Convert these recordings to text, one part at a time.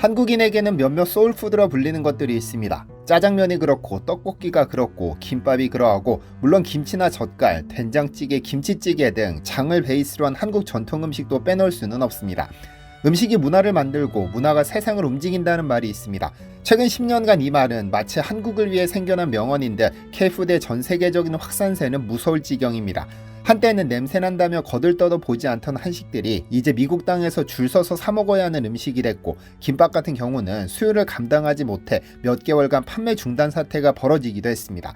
한국인에게는 몇몇 소울푸드라 불리는 것들이 있습니다. 짜장면이 그렇고 떡볶이가 그렇고 김밥이 그러하고 물론 김치나 젓갈, 된장찌개, 김치찌개 등 장을 베이스로 한 한국 전통 음식도 빼놓을 수는 없습니다. 음식이 문화를 만들고 문화가 세상을 움직인다는 말이 있습니다. 최근 10년간 이 말은 마치 한국을 위해 생겨난 명언인데 K푸드의 전 세계적인 확산세는 무서울 지경입니다. 한때는 냄새난다며 거들떠도 보지 않던 한식들이 이제 미국 땅에서 줄 서서 사 먹어야 하는 음식이 됐고, 김밥 같은 경우는 수요를 감당하지 못해 몇 개월간 판매 중단 사태가 벌어지기도 했습니다.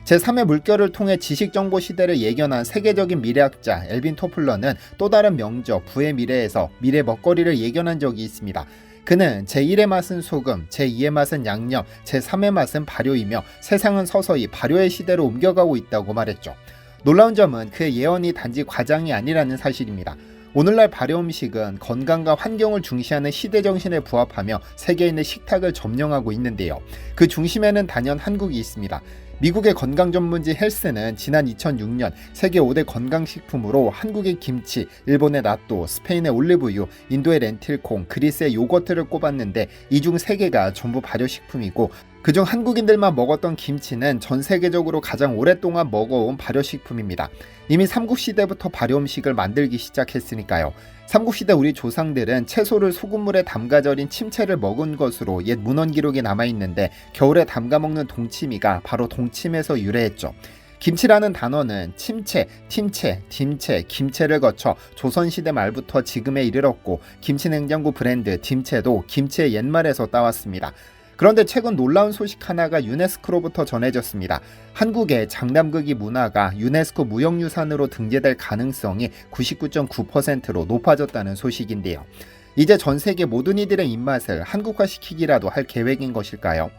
제3의 물결을 통해 지식정보 시대를 예견한 세계적인 미래학자 엘빈 토플러는 또 다른 명저 부의 미래에서 미래 먹거리를 예견한 적이 있습니다. 그는 제1의 맛은 소금, 제2의 맛은 양념, 제3의 맛은 발효이며 세상은 서서히 발효의 시대로 옮겨가고 있다고 말했죠. 놀라운 점은 그의 예언이 단지 과장이 아니라는 사실입니다. 오늘날 발효 음식은 건강과 환경을 중시하는 시대 정신에 부합하며 세계인의 식탁을 점령하고 있는데요. 그 중심에는 단연 한국이 있습니다. 미국의 건강 전문지 헬스는 지난 2006년 세계 5대 건강식품으로 한국의 김치, 일본의 나또, 스페인의 올리브유, 인도의 렌틸콩, 그리스의 요거트를 꼽았는데 이 중 3개가 전부 발효식품이고, 그중 한국인들만 먹었던 김치는 전 세계적으로 가장 오랫동안 먹어온 발효식품입니다. 이미 삼국시대부터 발효 음식을 만들기 시작했으니까요. 삼국시대 우리 조상들은 채소를 소금물에 담가 절인 침채를 먹은 것으로 옛 문헌 기록이 남아있는데, 겨울에 담가 먹는 동치미가 바로 동침에서 유래했죠. 김치라는 단어는 침채, 팀채, 딤채, 김채를 거쳐 조선시대 말부터 지금에 이르렀고, 김치냉장고 브랜드 딤채도 김치의 옛말에서 따왔습니다. 그런데 최근 놀라운 소식 하나가 유네스코로부터 전해졌습니다. 한국의 장남극이 문화가 유네스코 무형유산으로 등재될 가능성이 99.9%로 높아졌다는 소식인데요. 이제 전 세계 모든 이들의 입맛을 한국화시키기라도 할 계획인 것일까요?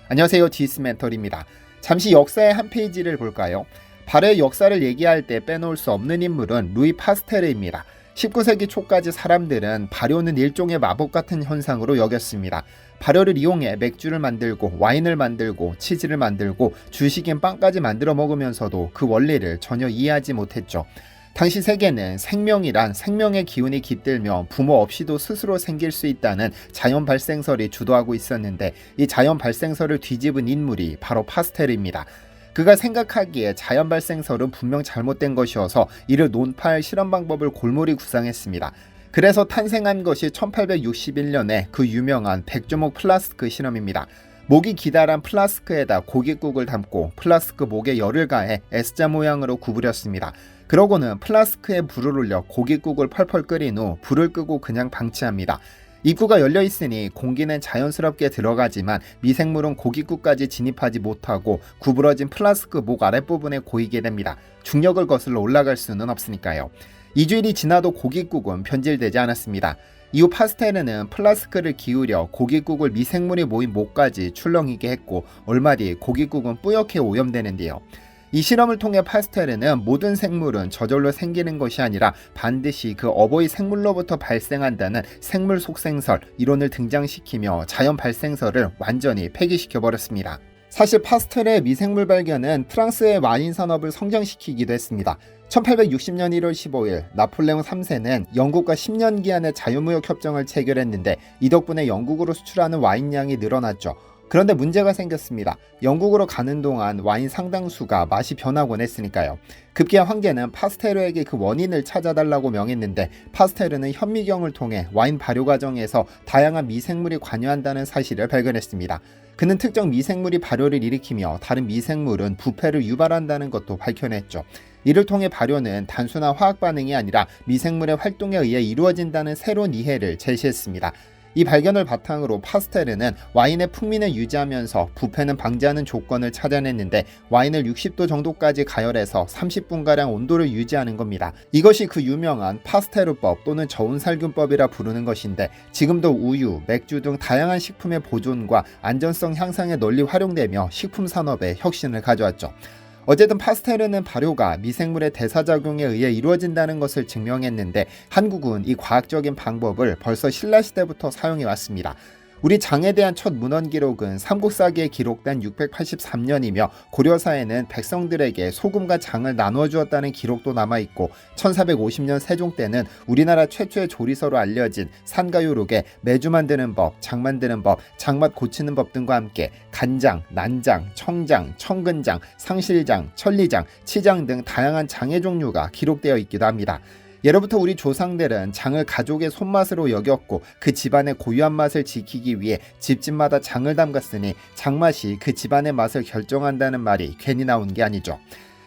안녕하세요, 디스멘털입니다. 잠시 역사의 한 페이지를 볼까요? 발효의 역사를 얘기할 때 빼놓을 수 없는 인물은 루이 파스테르입니다. 19세기 초까지 사람들은 발효는 일종의 마법 같은 현상으로 여겼습니다. 발효를 이용해 맥주를 만들고 와인을 만들고 치즈를 만들고 주식인 빵까지 만들어 먹으면서도 그 원리를 전혀 이해하지 못했죠. 당시 세계는 생명이란 생명의 기운이 깃들며 부모 없이도 스스로 생길 수 있다는 자연 발생설이 주도하고 있었는데, 이 자연 발생설을 뒤집은 인물이 바로 파스테르입니다. 그가 생각하기에 자연 발생설은 분명 잘못된 것이어서 이를 논파할 실험 방법을 골몰이 구상했습니다. 그래서 탄생한 것이 1861년에 그 유명한 백조목 플라스크 실험입니다. 목이 기다란 플라스크에다 고깃국을 담고 플라스크 목에 열을 가해 S자 모양으로 구부렸습니다. 그러고는 플라스크에 불을 올려 고깃국을 펄펄 끓인 후 불을 끄고 그냥 방치합니다. 입구가 열려 있으니 공기는 자연스럽게 들어가지만 미생물은 고깃국까지 진입하지 못하고 구부러진 플라스크 목 아랫부분에 고이게 됩니다. 중력을 거슬러 올라갈 수는 없으니까요. 2주일이 지나도 고깃국은 변질되지 않았습니다. 이후 파스테르는 플라스크를 기울여 고깃국을 미생물이 모인 목까지 출렁이게 했고, 얼마 뒤 고깃국은 뿌옇게 오염되는데요. 이 실험을 통해 파스테르는 모든 생물은 저절로 생기는 것이 아니라 반드시 그 어버이 생물로부터 발생한다는 생물 속생설 이론을 등장시키며 자연 발생설을 완전히 폐기시켜버렸습니다. 사실 파스테르의 미생물 발견은 프랑스의 와인 산업을 성장시키기도 했습니다. 1860년 1월 15일 나폴레옹 3세는 영국과 10년 기한의 자유무역 협정을 체결했는데, 이 덕분에 영국으로 수출하는 와인 양이 늘어났죠. 그런데 문제가 생겼습니다. 영국으로 가는 동안 와인 상당수가 맛이 변하곤 했으니까요. 급기야 황제는 파스테르에게 그 원인을 찾아달라고 명했는데, 파스테르는 현미경을 통해 와인 발효 과정에서 다양한 미생물이 관여한다는 사실을 발견했습니다. 그는 특정 미생물이 발효를 일으키며 다른 미생물은 부패를 유발한다는 것도 밝혀냈죠. 이를 통해 발효는 단순한 화학 반응이 아니라 미생물의 활동에 의해 이루어진다는 새로운 이해를 제시했습니다. 이 발견을 바탕으로 파스테르는 와인의 풍미는 유지하면서 부패는 방지하는 조건을 찾아냈는데, 와인을 60도 정도까지 가열해서 30분가량 온도를 유지하는 겁니다. 이것이 그 유명한 파스테르법 또는 저온살균법이라 부르는 것인데, 지금도 우유, 맥주 등 다양한 식품의 보존과 안전성 향상에 널리 활용되며 식품 산업에 혁신을 가져왔죠. 어쨌든 파스테르는 발효가 미생물의 대사작용에 의해 이루어진다는 것을 증명했는데, 한국은 이 과학적인 방법을 벌써 신라시대부터 사용해 왔습니다. 우리 장에 대한 첫 문헌 기록은 삼국사기에 기록된 683년이며 고려사에는 백성들에게 소금과 장을 나누어 주었다는 기록도 남아있고 1450년 세종 때는 우리나라 최초의 조리서로 알려진 산가요록에 매주 만드는 법, 장 만드는 법, 장맛 고치는 법 등과 함께 간장, 난장, 청장, 청근장, 상실장, 천리장, 치장 등 다양한 장의 종류가 기록되어 있기도 합니다. 예로부터 우리 조상들은 장을 가족의 손맛으로 여겼고 그 집안의 고유한 맛을 지키기 위해 집집마다 장을 담갔으니 장맛이 그 집안의 맛을 결정한다는 말이 괜히 나온 게 아니죠.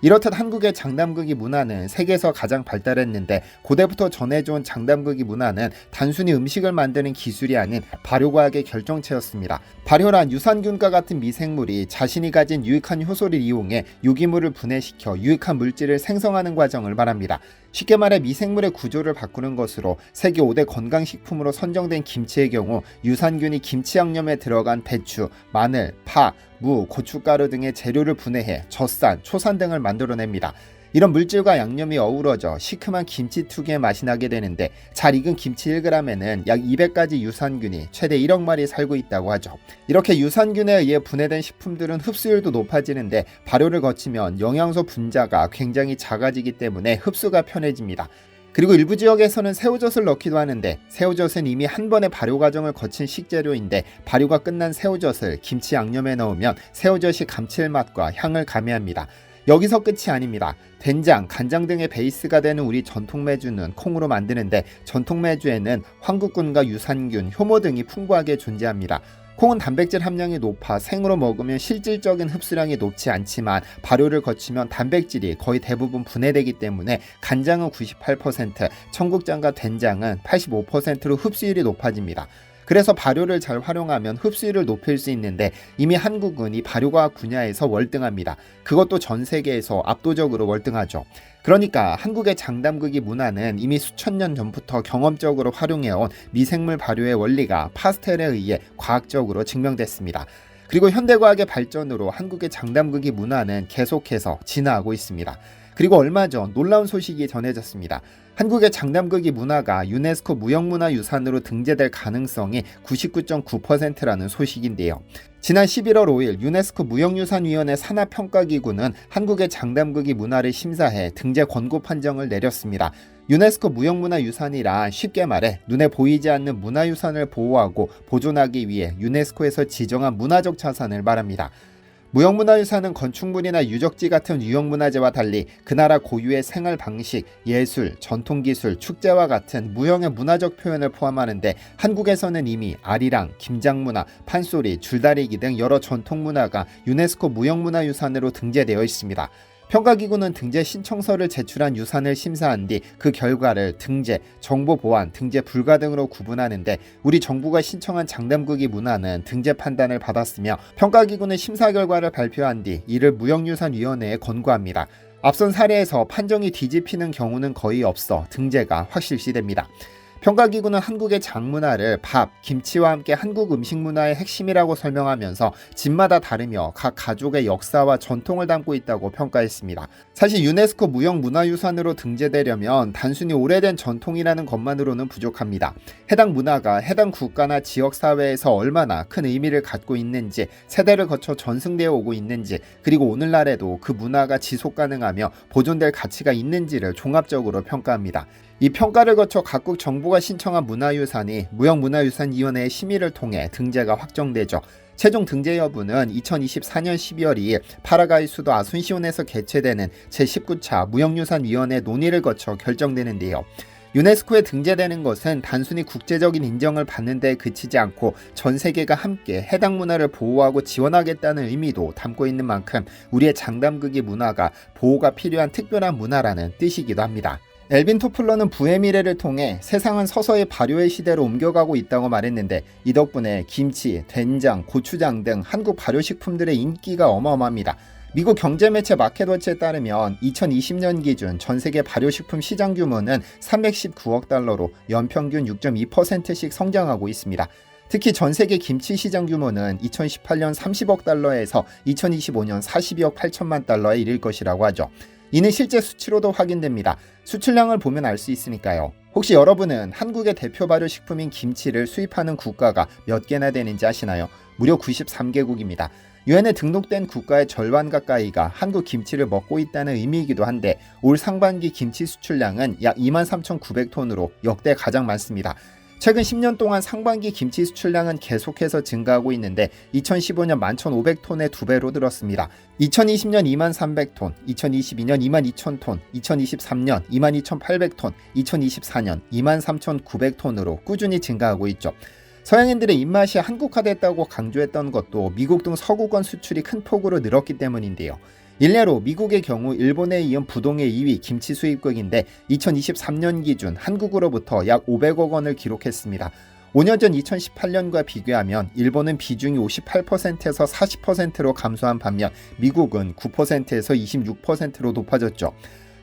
이렇듯 한국의 장담극이 문화는 세계에서 가장 발달했는데 고대부터 전해져온 장담극이 문화는 단순히 음식을 만드는 기술이 아닌 발효과학의 결정체였습니다. 발효란 유산균과 같은 미생물이 자신이 가진 유익한 효소를 이용해 유기물을 분해시켜 유익한 물질을 생성하는 과정을 말합니다. 쉽게 말해 미생물의 구조를 바꾸는 것으로 세계 5대 건강식품으로 선정된 김치의 경우 유산균이 김치 양념에 들어간 배추, 마늘, 파, 무, 고춧가루 등의 재료를 분해해 젖산, 초산 등을 만들어냅니다. 이런 물질과 양념이 어우러져 시큼한 김치특유의 맛이 나게 되는데 잘 익은 김치 1g에는 약 200가지 유산균이 최대 1억 마리 살고 있다고 하죠. 이렇게 유산균에 의해 분해된 식품들은 흡수율도 높아지는데 발효를 거치면 영양소 분자가 굉장히 작아지기 때문에 흡수가 편해집니다. 그리고 일부 지역에서는 새우젓을 넣기도 하는데 새우젓은 이미 한 번의 발효 과정을 거친 식재료인데 발효가 끝난 새우젓을 김치 양념에 넣으면 새우젓이 감칠맛과 향을 가미합니다. 여기서 끝이 아닙니다. 된장, 간장 등의 베이스가 되는 우리 전통 매주는 콩으로 만드는데 전통 매주에는 황국균과 유산균, 효모 등이 풍부하게 존재합니다. 콩은 단백질 함량이 높아 생으로 먹으면 실질적인 흡수량이 높지 않지만 발효를 거치면 단백질이 거의 대부분 분해되기 때문에 간장은 98%, 청국장과 된장은 85%로 흡수율이 높아집니다. 그래서 발효를 잘 활용하면 흡수율을 높일 수 있는데 이미 한국은 이 발효과학 분야에서 월등합니다. 그것도 전 세계에서 압도적으로 월등하죠. 그러니까 한국의 장담극이 문화는 이미 수천 년 전부터 경험적으로 활용해온 미생물 발효의 원리가 파스텔에 의해 과학적으로 증명됐습니다. 그리고 현대과학의 발전으로 한국의 장담극이 문화는 계속해서 진화하고 있습니다. 그리고 얼마 전 놀라운 소식이 전해졌습니다. 한국의 장담극이 문화가 유네스코 무형문화유산으로 등재될 가능성이 99.9%라는 소식인데요. 지난 11월 5일 유네스코 무형유산위원회 산하평가기구는 한국의 장담극이 문화를 심사해 등재 권고 판정을 내렸습니다. 유네스코 무형문화유산이란 쉽게 말해 눈에 보이지 않는 문화유산을 보호하고 보존하기 위해 유네스코에서 지정한 문화적 자산을 말합니다. 무형문화유산은 건축물이나 유적지 같은 유형문화재와 달리 그 나라 고유의 생활 방식, 예술, 전통기술, 축제와 같은 무형의 문화적 표현을 포함하는데 한국에서는 이미 아리랑, 김장문화, 판소리, 줄다리기 등 여러 전통문화가 유네스코 무형문화유산으로 등재되어 있습니다. 평가기구는 등재 신청서를 제출한 유산을 심사한 뒤 그 결과를 등재, 정보 보완, 등재 불가 등으로 구분하는데 우리 정부가 신청한 장담극이 문화는 등재 판단을 받았으며 평가기구는 심사 결과를 발표한 뒤 이를 무형유산위원회에 권고합니다. 앞선 사례에서 판정이 뒤집히는 경우는 거의 없어 등재가 확실시됩니다. 평가기구는 한국의 장문화를 밥, 김치와 함께 한국 음식 문화의 핵심이라고 설명하면서 집마다 다르며 각 가족의 역사와 전통을 담고 있다고 평가했습니다. 사실 유네스코 무형문화유산으로 등재되려면 단순히 오래된 전통이라는 것만으로는 부족합니다. 해당 문화가 해당 국가나 지역사회에서 얼마나 큰 의미를 갖고 있는지, 세대를 거쳐 전승되어 오고 있는지, 그리고 오늘날에도 그 문화가 지속가능하며 보존될 가치가 있는지를 종합적으로 평가합니다. 이 평가를 거쳐 각국 정부가 신청한 문화유산이 무형문화유산위원회의 심의를 통해 등재가 확정되죠. 최종 등재 여부는 2024년 12월 2일 파라과이 수도 아순시온에서 개최되는 제19차 무형유산위원회 논의를 거쳐 결정되는데요. 유네스코에 등재되는 것은 단순히 국제적인 인정을 받는 데 그치지 않고 전 세계가 함께 해당 문화를 보호하고 지원하겠다는 의미도 담고 있는 만큼 우리의 장담극의 문화가 보호가 필요한 특별한 문화라는 뜻이기도 합니다. 엘빈 토플러는 부의 미래를 통해 세상은 서서히 발효의 시대로 옮겨가고 있다고 말했는데 이 덕분에 김치, 된장, 고추장 등 한국 발효식품들의 인기가 어마어마합니다. 미국 경제매체 마켓워치에 따르면 2020년 기준 전세계 발효식품 시장 규모는 319억 달러로 연평균 6.2%씩 성장하고 있습니다. 특히 전세계 김치 시장 규모는 2018년 30억 달러에서 2025년 42억 8천만 달러에 이를 것이라고 하죠. 이는 실제 수치로도 확인됩니다. 수출량을 보면 알 수 있으니까요. 혹시 여러분은 한국의 대표 발효 식품인 김치를 수입하는 국가가 몇 개나 되는지 아시나요? 무려 93개국입니다. 유엔에 등록된 국가의 절반 가까이가 한국 김치를 먹고 있다는 의미이기도 한데 올 상반기 김치 수출량은 약 23,900톤으로 역대 가장 많습니다. 최근 10년 동안 상반기 김치 수출량은 계속해서 증가하고 있는데 2015년 11,500톤의 2배로 늘었습니다. 2020년 23,300톤, 2022년 22,000톤, 2023년 22,800톤, 2024년 23,900톤으로 꾸준히 증가하고 있죠. 서양인들의 입맛이 한국화됐다고 강조했던 것도 미국 등 서구권 수출이 큰 폭으로 늘었기 때문인데요. 일례로 미국의 경우 일본에 이은 부동의 2위 김치 수입국인데 2023년 기준 한국으로부터 약 500억 원을 기록했습니다. 5년 전 2018년과 비교하면 일본은 비중이 58%에서 40%로 감소한 반면 미국은 9%에서 26%로 높아졌죠.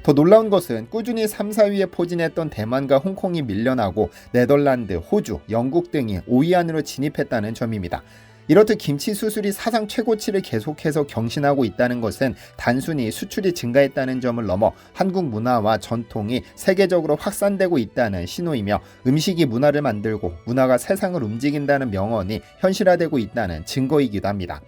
더 놀라운 것은 꾸준히 3, 4위에 포진했던 대만과 홍콩이 밀려나고 네덜란드, 호주, 영국 등이 5위 안으로 진입했다는 점입니다. 이렇듯 김치 수출이 사상 최고치를 계속해서 경신하고 있다는 것은 단순히 수출이 증가했다는 점을 넘어 한국 문화와 전통이 세계적으로 확산되고 있다는 신호이며 음식이 문화를 만들고 문화가 세상을 움직인다는 명언이 현실화되고 있다는 증거이기도 합니다.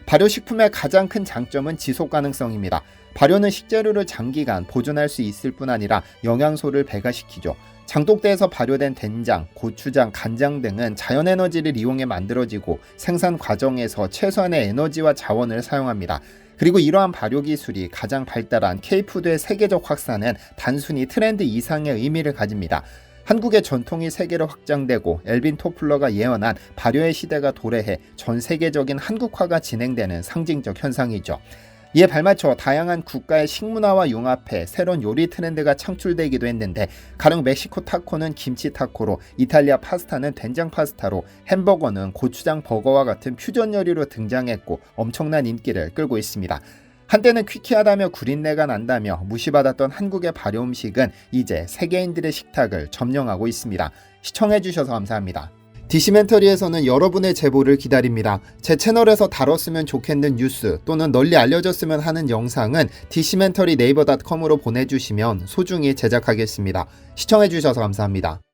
발효식품의 가장 큰 장점은 지속 가능성입니다. 발효는 식재료를 장기간 보존할 수 있을 뿐 아니라 영양소를 배가시키죠. 장독대에서 발효된 된장, 고추장, 간장 등은 자연에너지를 이용해 만들어지고 생산 과정에서 최소한의 에너지와 자원을 사용합니다. 그리고 이러한 발효 기술이 가장 발달한 K푸드의 세계적 확산은 단순히 트렌드 이상의 의미를 가집니다. 한국의 전통이 세계로 확장되고 엘빈 토플러가 예언한 발효의 시대가 도래해 전 세계적인 한국화가 진행되는 상징적 현상이죠. 이에 발맞춰 다양한 국가의 식문화와 융합해 새로운 요리 트렌드가 창출되기도 했는데 가령 멕시코 타코는 김치 타코로, 이탈리아 파스타는 된장 파스타로, 햄버거는 고추장 버거와 같은 퓨전 요리로 등장했고 엄청난 인기를 끌고 있습니다. 한때는 퀴퀴하다며 구린내가 난다며 무시받았던 한국의 발효 음식은 이제 세계인들의 식탁을 점령하고 있습니다. 시청해주셔서 감사합니다. 디시멘터리에서는 여러분의 제보를 기다립니다. 제 채널에서 다뤘으면 좋겠는 뉴스 또는 널리 알려졌으면 하는 영상은 디시멘터리 네이버.com으로 보내주시면 소중히 제작하겠습니다. 시청해주셔서 감사합니다.